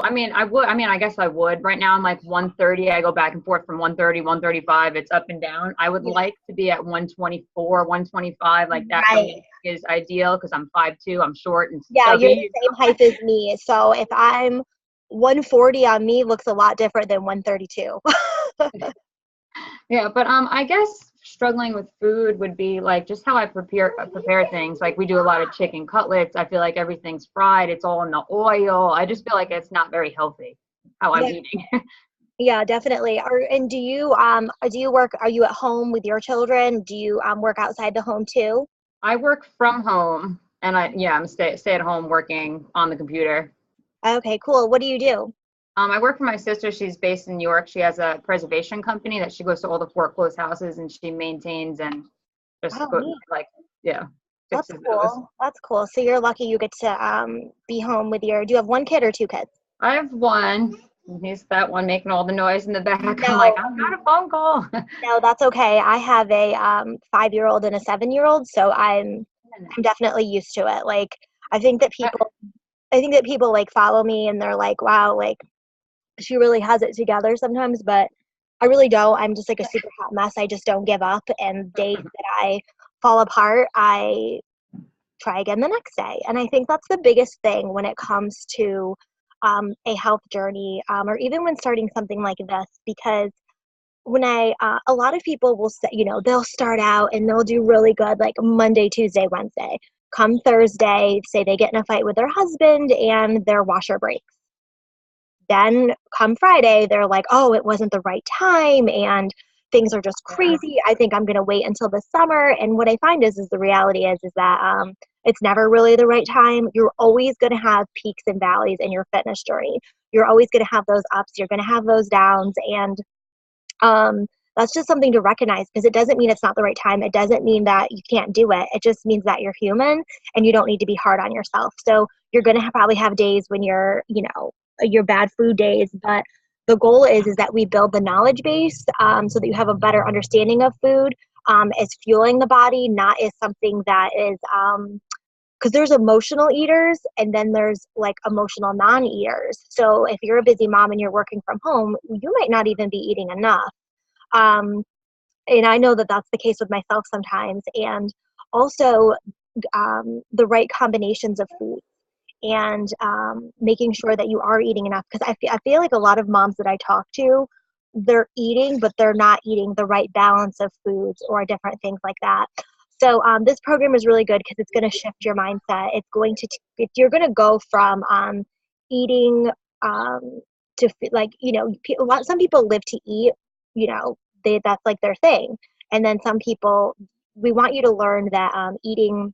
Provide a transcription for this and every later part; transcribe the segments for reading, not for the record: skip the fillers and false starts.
I mean, I guess I would. Right now I'm like 130. I go back and forth from 130, 135. It's up and down. I would Yeah. like to be at 124, 125. Like that for Right. me is ideal because I'm 5'2". I'm short and Yeah, you're the stubby. same height as me. So if I'm 140 on me looks a lot different than 132. Yeah, but I guess struggling with food would be like just how I prepare things. Like we do a lot of chicken cutlets. I feel like everything's fried. It's all in the oil. I just feel like it's not very healthy how I'm Yeah, eating. yeah, definitely. And do you work, are you at home with your children? Do you work outside the home too? I work from home and I'm stay at home working on the computer. Okay, cool. What do you do? I work for my sister. She's based in New York. She has a preservation company that she goes to all the foreclosed houses and she maintains and just Oh, go neat. like, yeah, That's fixes those. cool. That's cool. So you're lucky you get to be home with your, do you have one kid or two kids? I have one. He's that one making all the noise in the back. I'm like, No, I've got a phone call. no, that's okay. I have a 5-year-old and a 7-year-old, so I'm definitely used to it. Like I think that I- people I think that people like follow me and they're like, wow, like she really has it together sometimes, but I really don't. I'm just like a super hot mess. I just don't give up. And days that I fall apart, I try again the next day. And I think that's the biggest thing when it comes to a health journey, or even when starting something like this, because a lot of people will say, they'll start out and they'll do really good, like Monday, Tuesday, Wednesday. Come Thursday, say they get in a fight with their husband and their washer breaks. Then come Friday, they're like, oh, it wasn't the right time and things are just yeah. crazy. I think I'm going to wait until the summer. And what I find is the reality is that it's never really the right time. You're always going to have peaks and valleys in your fitness journey. You're always going to have those ups. You're going to have those downs. And that's just something to recognize, because it doesn't mean it's not the right time. It doesn't mean that you can't do it. It just means that you're human and you don't need to be hard on yourself. So you're going to probably have days when your bad food days, but the goal is that we build the knowledge base, so that you have a better understanding of food, as fueling the body, not as something that is, because there's emotional eaters and then there's like emotional non-eaters. So if you're a busy mom and you're working from home, you might not even be eating enough. Um, and I know that that's the case with myself sometimes. And also the right combinations of food and making sure that you are eating enough. Because I feel like a lot of moms that I talk to, they're eating, but they're not eating the right balance of foods or different things like that. So this program is really good because it's going to shift your mindset. It's going to, you're going to go from eating to like, some people live to eat, that's like their thing. And then some people, we want you to learn that eating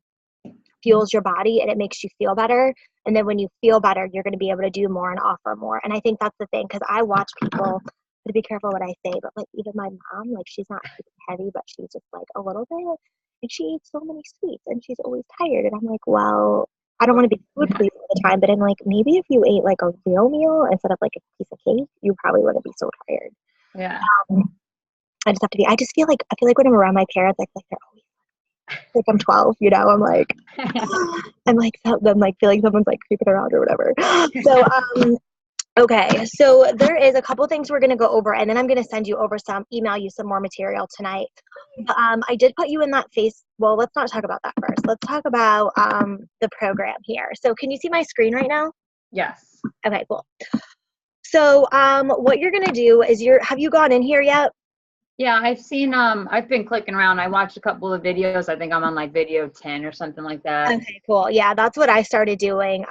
fuels your body and it makes you feel better. And then when you feel better, you're going to be able to do more and offer more. And I think that's the thing, because I watch people, to be careful what I say, but like even my mom, like she's not heavy, but she's just like a little bit, and she eats so many sweets and she's always tired. And I'm like, well, I don't want to be food pleased all the time, but I'm like, maybe if you ate like a real meal instead of like a piece of cake, you probably wouldn't be so tired. Yeah. I just I feel like when I'm around my parents, I feel like they're always like I'm 12, I'm like, I'm like feeling someone's like creeping around or whatever. So, okay. So there is a couple things we're going to go over, and then I'm going to email you some more material tonight. But, I did put you in that well, let's not talk about that first. Let's talk about, the program here. So can you see my screen right now? Yes. Okay, cool. So, what you're going to do is have you gone in here yet? Yeah, I've been clicking around. I watched a couple of videos. I think I'm on like video 10 or something like that. Okay, cool. Yeah, that's what I started doing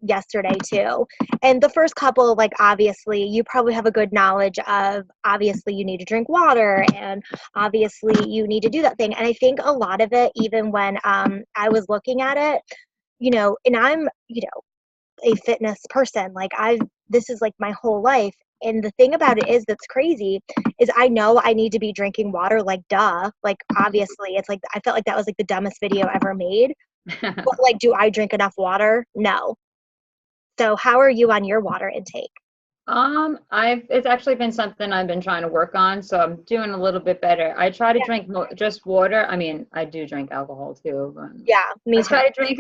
yesterday too. And the first couple, like obviously you probably have a good knowledge of, obviously you need to drink water and obviously you need to do that thing. And I think a lot of it, even when I was looking at it, and I'm, a fitness person, like this is like my whole life. And the thing about it is that's crazy is I know I need to be drinking water, like duh. Like obviously it's like I felt like that was like the dumbest video ever made. But like, do I drink enough water? No. So how are you on your water intake? It's actually been something I've been trying to work on, so I'm doing a little bit better. I try to drink just water. I mean, I do drink alcohol too, but Yeah, me I too. try to drink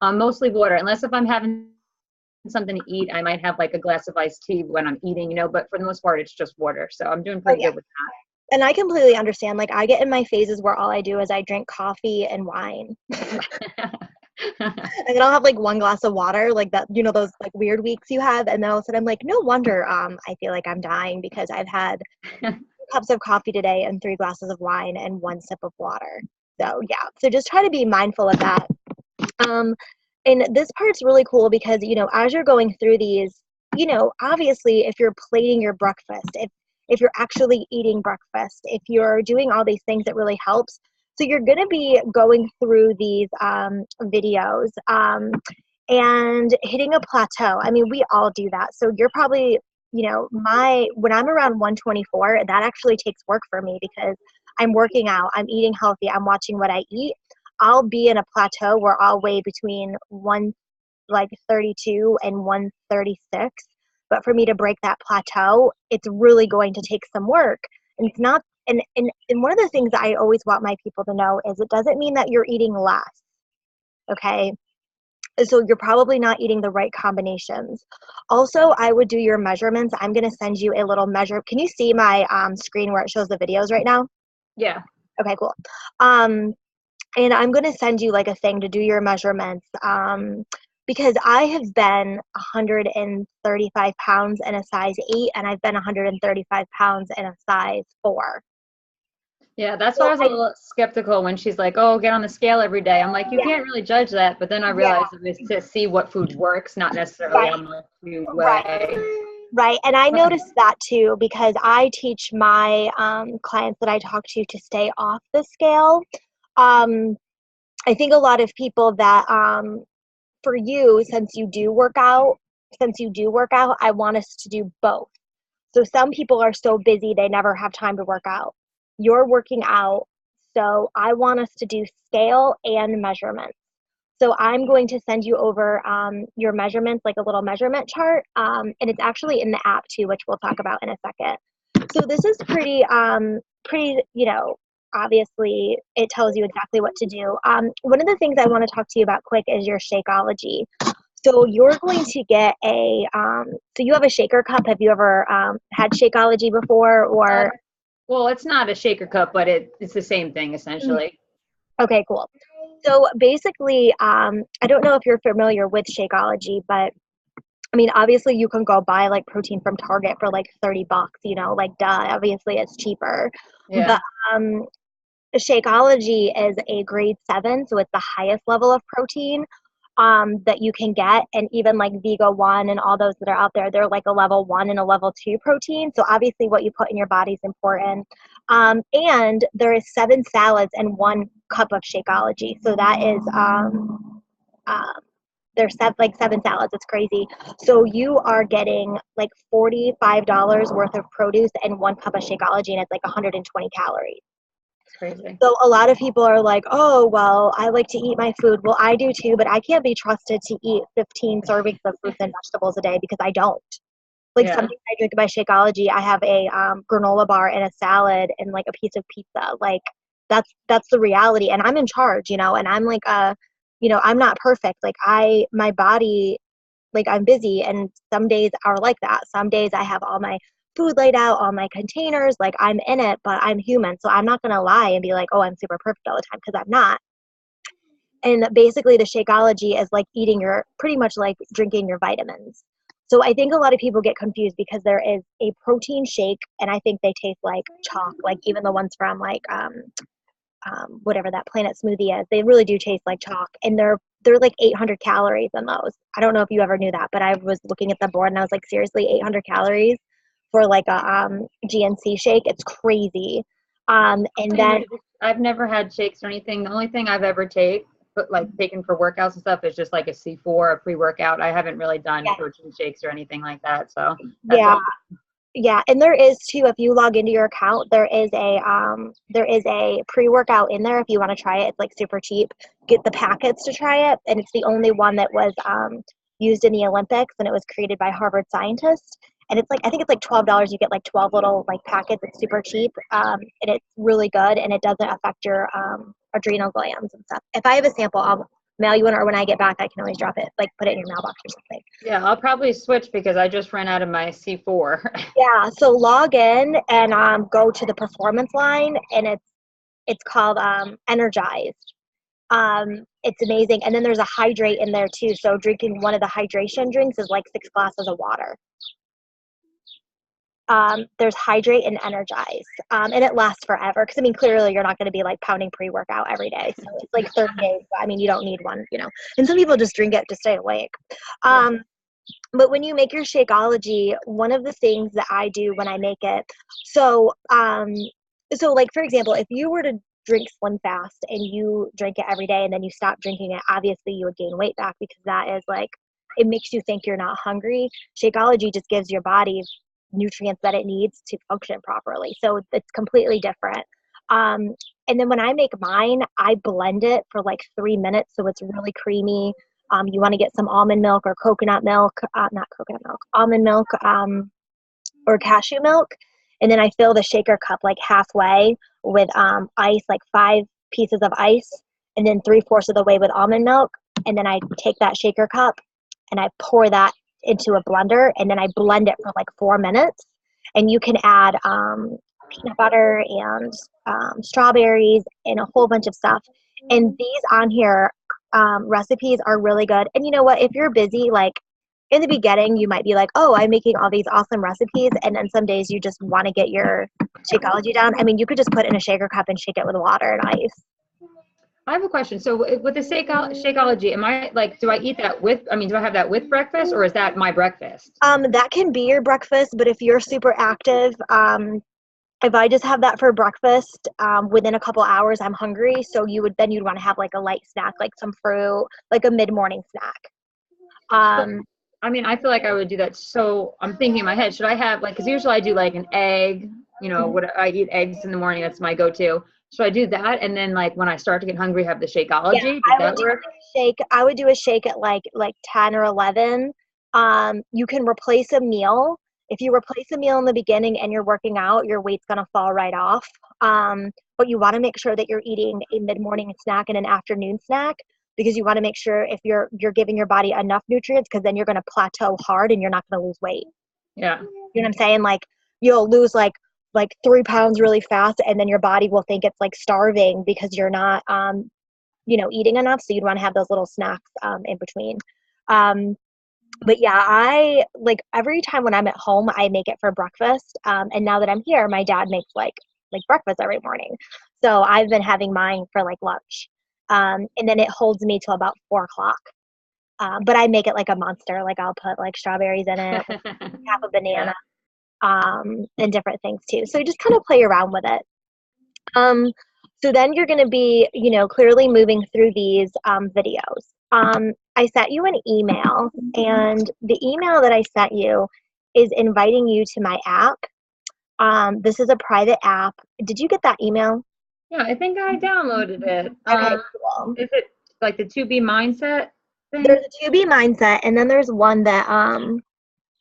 mostly water, unless if I'm having something to eat, I might have like a glass of iced tea when I'm eating, but for the most part, it's just water. So I'm doing Oh pretty yeah. good with And I completely understand. Like I get in my phases where all I do is I drink coffee and wine. that. And then I'll have like one glass of water, like that, those like weird weeks you have. And then all of a sudden I'm like, no wonder I feel like I'm dying because I've had 2 cups of coffee today and 3 glasses of wine and 1 sip of water. So yeah. So just try to be mindful of that. And this part's really cool because, as you're going through these, obviously if you're plating your breakfast, if you're actually eating breakfast, if you're doing all these things, it really helps. So you're going to be going through these videos and hitting a plateau. I mean, we all do that. So you're probably, when I'm around 124, that actually takes work for me because I'm working out, I'm eating healthy, I'm watching what I eat. I'll be in a plateau where I'll weigh between 132 and 136. But for me to break that plateau, it's really going to take some work. And it's not, and one of the things that I always want my people to know is it doesn't mean that you're eating less. Okay. So you're probably not eating the right combinations. Also, I would do your measurements. I'm going to send you a little measure. Can you see my screen where it shows the videos right now? Yeah. Okay, cool. And I'm going to send you like a thing to do your measurements because I have been 135 pounds in a size 8 and I've been 135 pounds in a size 4. Yeah, that's So why I was a little skeptical when she's like, "Oh, get on the scale every day." I'm like, you yeah, can't really judge that. But then I yeah, realized it was to see what food works, not necessarily right, how much you right. weigh. Right. And I noticed that too because I teach my clients that I talk to stay off the scale. Um, I think a lot of people that for you, since you do work out, I want us to do both. So some people are so busy they never have time to work out. You're working out, so I want us to do scale and measurements. So I'm going to send you over your measurements, like a little measurement chart, and it's actually in the app too, which we'll talk about in a second. So this is pretty, obviously it tells you exactly what to do. One of the things I want to talk to you about quick is your Shakeology. So you're going to get so you have a shaker cup. Have you ever had Shakeology before Uh, or? well, it's not a shaker cup, but it's the same thing essentially. Okay, cool. So basically, I don't know if you're familiar with Shakeology, but I mean, obviously you can go buy like protein from Target for like $30, like duh, obviously it's cheaper. Yeah. But Shakeology is a grade 7, so it's the highest level of protein that you can get. And even like Vega One and all those that are out there, they're like a level 1 and a level 2 protein. So obviously what you put in your body is important. And there is 7 salads and 1 cup of Shakeology. So that is there's like 7 salads. It's crazy. So you are getting like $45 worth of produce and 1 cup of Shakeology, and it's like 120 calories. It's crazy. So a lot of people are like, oh, well, I like to eat my food. Well, I do too, but I can't be trusted to eat 15 servings of fruits and vegetables a day because I don't. Like Yeah. something I drink my Shakeology, I have a granola bar and a salad and like a piece of pizza. Like that's the reality. And I'm in charge, and I'm like, I'm not perfect. Like my body, like I'm busy and some days are like that. Some days I have all my food laid out, all my containers, like I'm in it, but I'm human. So I'm not going to lie and be like, oh, I'm super perfect all the time because I'm not. And basically the Shakeology is like pretty much like drinking your vitamins. So I think a lot of people get confused because there is a protein shake and I think they taste like chalk, like even the ones from like whatever that Planet Smoothie is, they really do taste like chalk, and they're like 800 calories in those. I don't know if you ever knew that, but I was looking at the board and I was like, seriously, 800 calories for like a GNC shake? It's crazy. And then I've never had shakes or anything. The only thing I've ever taken for workouts and stuff is just like a C4, a pre-workout. I haven't really done yeah, protein shakes or anything like that. So that's yeah, all. yeah, and there is too. If you log into your account, there is a pre-workout in there. If you want to try it, it's like super cheap. Get the packets to try it, and it's the only one that was used in the Olympics, and it was created by Harvard scientists. And it's like I think it's like $12. You get like 12 little like packets. It's super cheap, and it's really good, and it doesn't affect your adrenal glands and stuff. If I have a sample, mail you one, or when I get back, I can always drop it, like put it in your mailbox or something. Yeah, I'll probably switch because I just ran out of my C4. Yeah, so log in and go to the performance line, and it's called Energized. It's amazing, and then there's a hydrate in there too. So drinking one of the hydration drinks is like 6 glasses of water. There's hydrate and energize, and it lasts forever. Because I mean, clearly you're not going to be like pounding pre-workout every day, so it's like 30 days. But I mean, you don't need one, you know. And some people just drink it to stay awake. But when you make your Shakeology, one of the things that I do when I make it, so like for example, if you were to drink Slim Fast and you drink it every day and then you stop drinking it, obviously you would gain weight back, because that is like, it makes you think you're not hungry. Shakeology just gives your body nutrients that it needs to function properly. So it's completely different. And then when I make mine, I blend it for like 3 minutes so it's really creamy. You want to get some almond milk or coconut milk, not coconut milk, almond milk, or cashew milk. And then I fill the shaker cup like halfway with ice, like 5 pieces of ice, and then 3/4 of the way with almond milk. And then I take that shaker cup and I pour that into a blender, and then I blend it for like 4 minutes. And you can add peanut butter and strawberries and a whole bunch of stuff. And these on here recipes are really good. And you know what? If you're busy, like in the beginning, you might be like, oh, I'm making all these awesome recipes. And then some days you just want to get your Shakeology down. I mean, you could just put it in a shaker cup and shake it with water and ice. I have a question. So with the Shakeology, am I like, do I eat that with, I mean, do I have that with breakfast, or is that my breakfast? That can be your breakfast, but if you're super active, if I just have that for breakfast, within a couple hours, I'm hungry. So you'd want to have like a light snack, like some fruit, like a mid-morning snack. I mean, I feel like I would do that. So I'm thinking in my head, should I have like, because usually I do like an egg, you know, what I eat eggs in the morning. That's my go-to. Should I do that? And then like when I start to get hungry, have the Shakeology? Yeah, Does that work? I would do a shake at like 10 or 11. You can replace a meal. If you replace a meal in the beginning and you're working out, your weight's going to fall right off. But you want to make sure that you're eating a mid-morning snack and an afternoon snack, because you want to make sure if you're giving your body enough nutrients, because then you're going to plateau hard and you're not going to lose weight. Yeah. You know what I'm saying? Like you'll lose like 3 pounds really fast, and then your body will think it's like starving because you're not, eating enough. So you'd want to have those little snacks in between. But yeah, I like every time when I'm at home, I make it for breakfast. And now that I'm here, my dad makes like breakfast every morning. So I've been having mine for like lunch. And then it holds me till about 4 o'clock. But I make it like a monster. Like I'll put like strawberries in it, half a banana, and different things too. So you just kind of play around with it. So then you're going to be, clearly moving through these videos. I sent you an email, and the email that I sent you is inviting you to my app. This is a private app. Did you get that email? Yeah, I think I downloaded it. Okay, cool. Is it like the 2B mindset thing? There's a 2B mindset, and then there's one that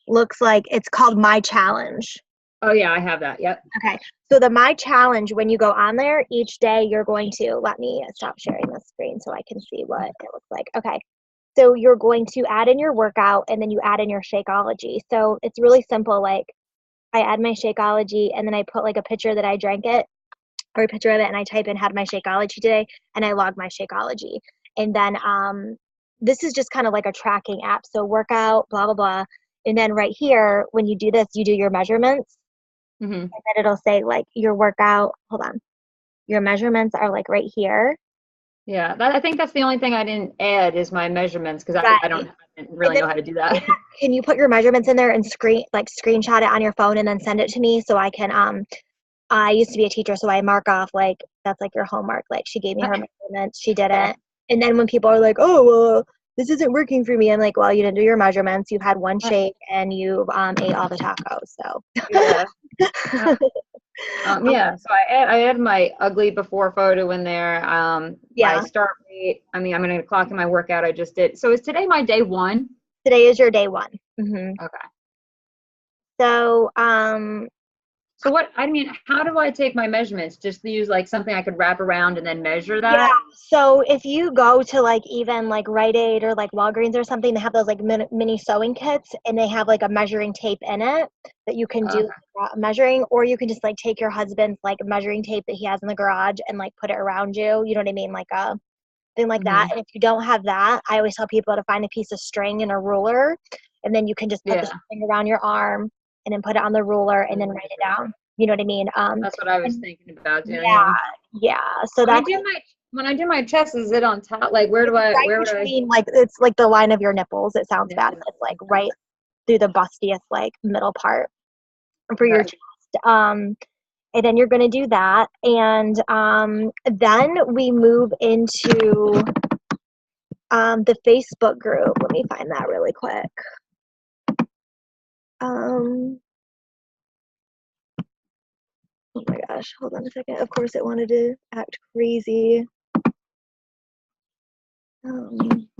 looks like it's called My Challenge. Oh yeah, I have that. Yep. Okay. So the My Challenge, when you go on there, each day you're going to, let me stop sharing the screen so I can see what it looks like. Okay. So you're going to add in your workout, and then you add in your Shakeology. So it's really simple. Like I add my Shakeology, and then I put like a picture that I drank it, or a picture of it, and I type in had my Shakeology today, and I log my Shakeology. And then this is just kind of like a tracking app. So workout, blah, blah, blah. And then right here, when you do this, you do your measurements. Mm-hmm. And then it'll say like your workout, hold on, your measurements are like right here. Yeah, I think that's the only thing I didn't add is my measurements, because I didn't really know how to do that. Can you put your measurements in there and screenshot it on your phone and then send it to me so I can, I used to be a teacher, so I mark off like, that's like your homework. Like she gave me her measurements, she did it. And then when people are like, oh, well, this isn't working for me, I'm like, well, you didn't do your measurements. You had one shake and you ate all the tacos. So yeah. Yeah, so I add my ugly before photo in there. My start rate. I mean, I'm going to clock in my workout I just did. So is today my day 1? Today is your day 1. Mm-hmm. Okay. So So I mean, how do I take my measurements? Just to use like something I could wrap around and then measure Yeah. that? So if you go to like even like Rite Aid or like Walgreens or something, they have those like mini sewing kits, and they have like a measuring tape in it that you can do Okay. measuring, or you can just like take your husband's like measuring tape that he has in the garage and like put it around you. You know what I mean? Like a thing like that. Hmm. And if you don't have that, I always tell people to find a piece of string and a ruler, and then you can just put the Yeah. string around your arm and then put it on the ruler and then write it down. You know what I mean? That's what I was And thinking about doing. yeah, Yeah. yeah. So When I that's do my when I do my chest, is it on top? Like it's right where would I? between, like, it's like the line of your nipples. It sounds bad, Nipple. but it's like right through the bustiest like middle part for your Okay. chest. And then you're gonna do that, and then we move into the Facebook group. Let me find that really quick. Um, oh my gosh, hold on a second. Of course, it wanted to act crazy.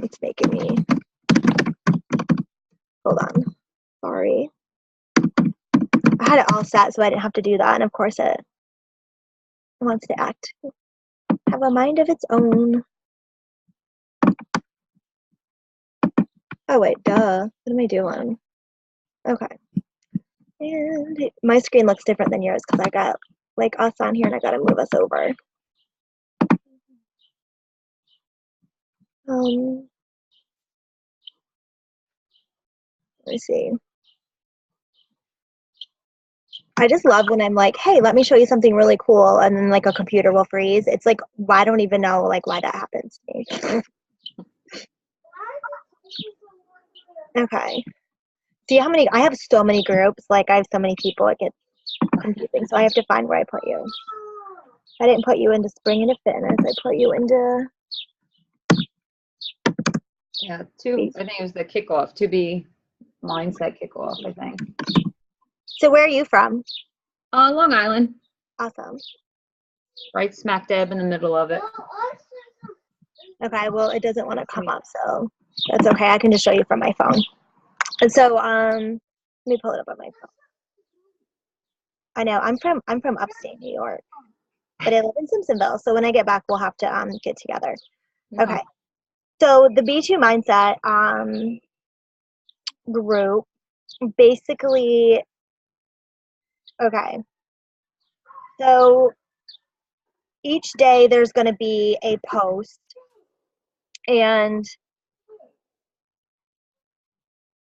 It's making me. Hold on. Sorry. I had it all set so I didn't have to do that, and of course it wants to have a mind of its own. Oh wait, duh. What am I doing? Okay. And my screen looks different than yours because I got like us on here and I gotta move us over. Let me see. I just love when I'm like, hey, let me show you something really cool, and then like a computer will freeze. It's like, I don't even know like why that happens to me. Okay. See how many I have so many groups, like I have so many people, it gets confusing. So I have to find where I put you. I didn't put you into Spring into Fitness. I put you into Yeah, I think it was the kickoff, to be mindset kickoff, I think. So where are you from? Long Island, Awesome. right smack dab in the middle of it. Okay, well it doesn't want to come up, so that's okay. I can just show you from my phone. And so let me pull it up on my phone. I know I'm from upstate New York, but I live in Simpsonville. So when I get back, we'll have to get together. Okay. So the B2 Mindset group basically, okay. So each day there's going to be a post, and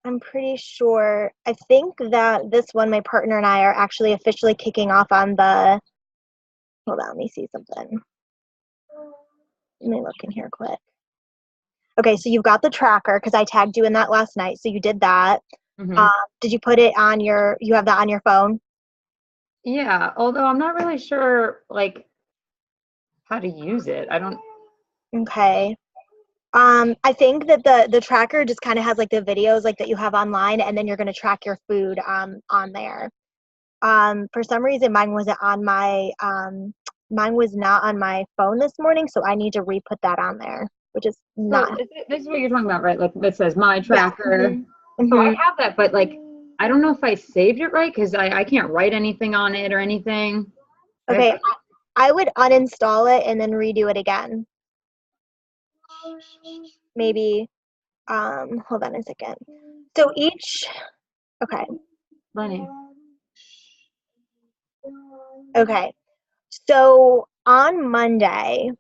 I'm pretty sure, I think that this one, my partner and I are actually officially kicking off on the, hold on, let me see something. Let me look in here quick. Okay, so you've got the tracker because I tagged you in that last night. So you did that. Mm-hmm. Did you put it on you have that on your phone? Yeah, although I'm not really sure like how to use it. I don't. Okay. I think that the tracker just kind of has like the videos like that you have online, and then you're going to track your food on there. For some reason, mine wasn't on mine was not on my phone this morning, so I need to re-put that on there, which is not. So this is what you're talking about, right? Like it says my Yeah. tracker. Mm-hmm. So I have that, but like I don't know if I saved it right because I can't write anything on it or anything. Okay, I would uninstall it and then redo it again. Maybe, hold on a second. So okay, Lenny. okay. So on Monday,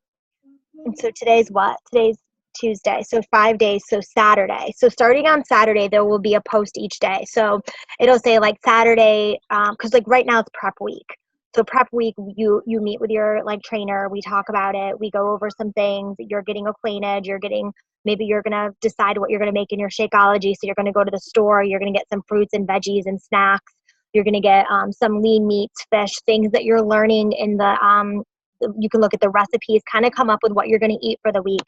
and so today's what? Today's Tuesday. So 5 days. So Saturday. So starting on Saturday, there will be a post each day. So it'll say like Saturday, because like right now it's prep week. So prep week, you meet with your like trainer. We talk about it. We go over some things. You're getting acquainted. Maybe you're gonna decide what you're gonna make in your Shakeology. So you're gonna go to the store. You're gonna get some fruits and veggies and snacks. You're gonna get some lean meats, fish, things that you're learning in the you can look at the recipes, kind of come up with what you're going to eat for the week.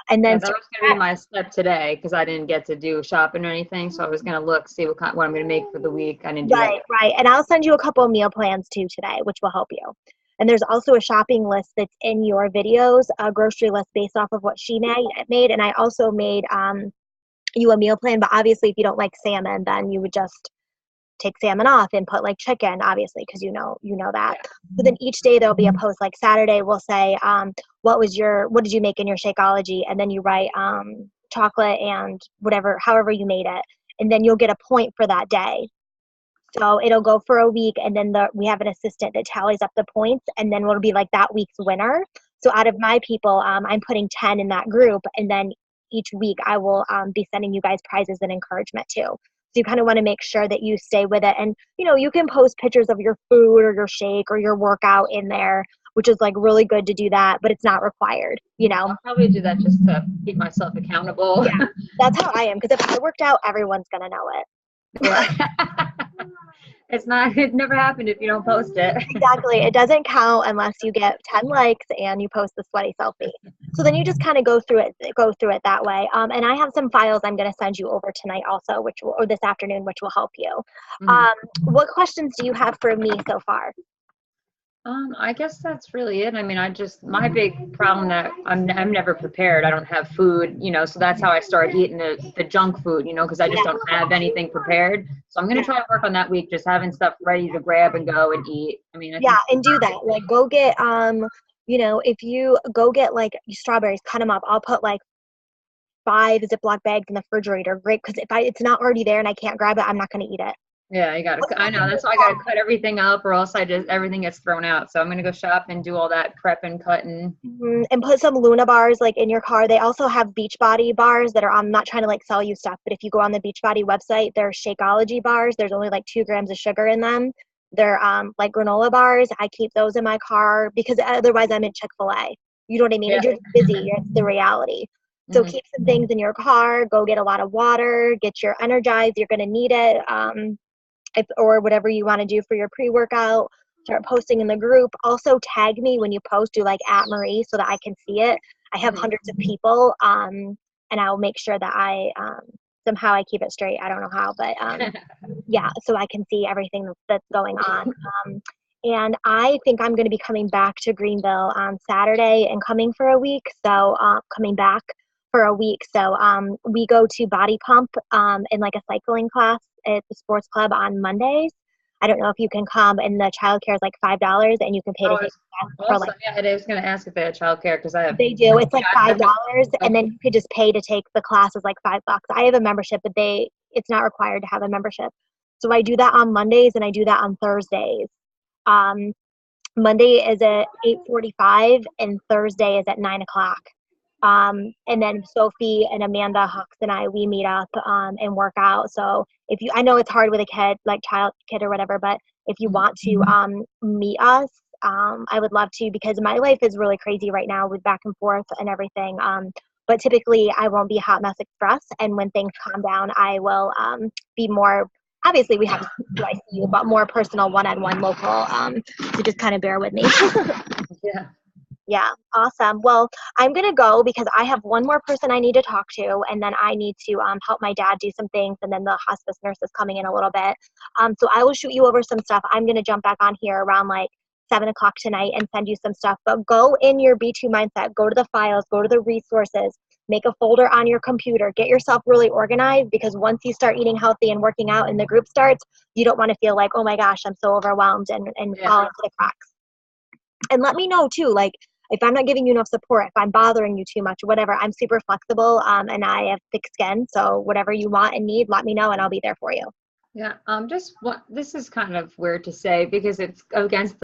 And Yeah, then that was gonna be my step today because I didn't get to do shopping or anything. So I was gonna see what I'm gonna make for the week. I didn't do that. Right. And I'll send you a couple of meal plans too today, which will help you. And there's also a shopping list that's in your videos, a grocery list based off of what she made. And I also made you a meal plan, but obviously if you don't like salmon, then you would just take salmon off and put like chicken, obviously, because you know that. So then each day there'll be a post. Like Saturday we'll say, what did you make in your Shakeology? And then you write chocolate and whatever, however you made it, and then you'll get a point for that day. So it'll go for a week, and then we have an assistant that tallies up the points, and then it'll be like that week's winner. So out of my people, I'm putting 10 in that group, and then each week I will be sending you guys prizes and encouragement too. So you kind of want to make sure that you stay with it. And, you can post pictures of your food or your shake or your workout in there, which is like really good to do that, but it's not required, I'll probably do that just to keep myself accountable. Yeah, that's how I am. Because if I worked out, everyone's going to know it. Yeah. It never happened if you don't post it. Exactly. It doesn't count unless you get 10 likes and you post the sweaty selfie. So then you just kind of go through it that way. And I have some files I'm going to send you over tonight also, or this afternoon, which will help you. What questions do you have for me so far? I guess that's really it. I mean, my big problem that I'm never prepared. I don't have food, so that's how I start eating the junk food, because I just don't have anything prepared. So I'm going to try to work on that week, just having stuff ready to grab and go and eat. I mean, and do that. Like go get, if you go get like strawberries, cut them up. I'll put like 5 Ziploc bags in the refrigerator. Great. Because if it's not already there and I can't grab it, I'm not going to eat it. Yeah, I know. That's why I got to cut everything up, or else everything gets thrown out. So I'm going to go shop and do all that prepping, cutting. And put some Luna bars like in your car. They also have Beachbody bars that are, I'm not trying to like sell you stuff, but if you go on the Beachbody website, they're Shakeology bars. There's only like 2 grams of sugar in them. They're like granola bars. I keep those in my car because otherwise I'm in Chick-fil-A. You know what I mean? Yeah. You're busy. It's the reality. So keep some things in your car. Go get a lot of water. Get your Energize. You're going to need it. Or whatever you want to do for your pre-workout. Start posting in the group. Also tag me when you post. Do like @Marie so that I can see it. I have hundreds of people, and I'll make sure that I somehow I keep it straight. I don't know how, but yeah, so I can see everything that's going on. And I think I'm going to be coming back to Greenville on Saturday and coming for a week. So coming back for a week. So we go to Body Pump in like a cycling class at the sports club on Mondays. I don't know if you can come, and the childcare is like $5, and you can pay to take class for like. Yeah, I was going to ask if they had childcare because I have. They do. It's like $5, and then you could just pay to take the classes like $5. I have a membership, but it's not required to have a membership. So I do that on Mondays and I do that on Thursdays. Monday is at 8:45 and Thursday is at 9:00. And then Sophie and Amanda Hux and we meet up and work out. So I know it's hard with a kid, like child kid or whatever, but if you want to meet us, I would love to, because my life is really crazy right now with back and forth and everything. But typically I won't be a hot mess express. And when things calm down, I will be more, obviously we have ICU, but more personal one-on-one local. So just kind of bear with me. Yeah. Yeah, awesome. Well, I'm going to go because I have one more person I need to talk to, and then I need to help my dad do some things, and then the hospice nurse is coming in a little bit. So I will shoot you over some stuff. I'm going to jump back on here around like 7 o'clock tonight and send you some stuff. But go in your B2 mindset, go to the files, go to the resources, make a folder on your computer, get yourself really organized, because once you start eating healthy and working out and the group starts, you don't want to feel like, oh my gosh, I'm so overwhelmed and fall into the cracks. And let me know too, like, if I'm not giving you enough support, if I'm bothering you too much, whatever, I'm super flexible and I have thick skin. So whatever you want and need, let me know and I'll be there for you. Yeah. This is kind of weird to say because it's against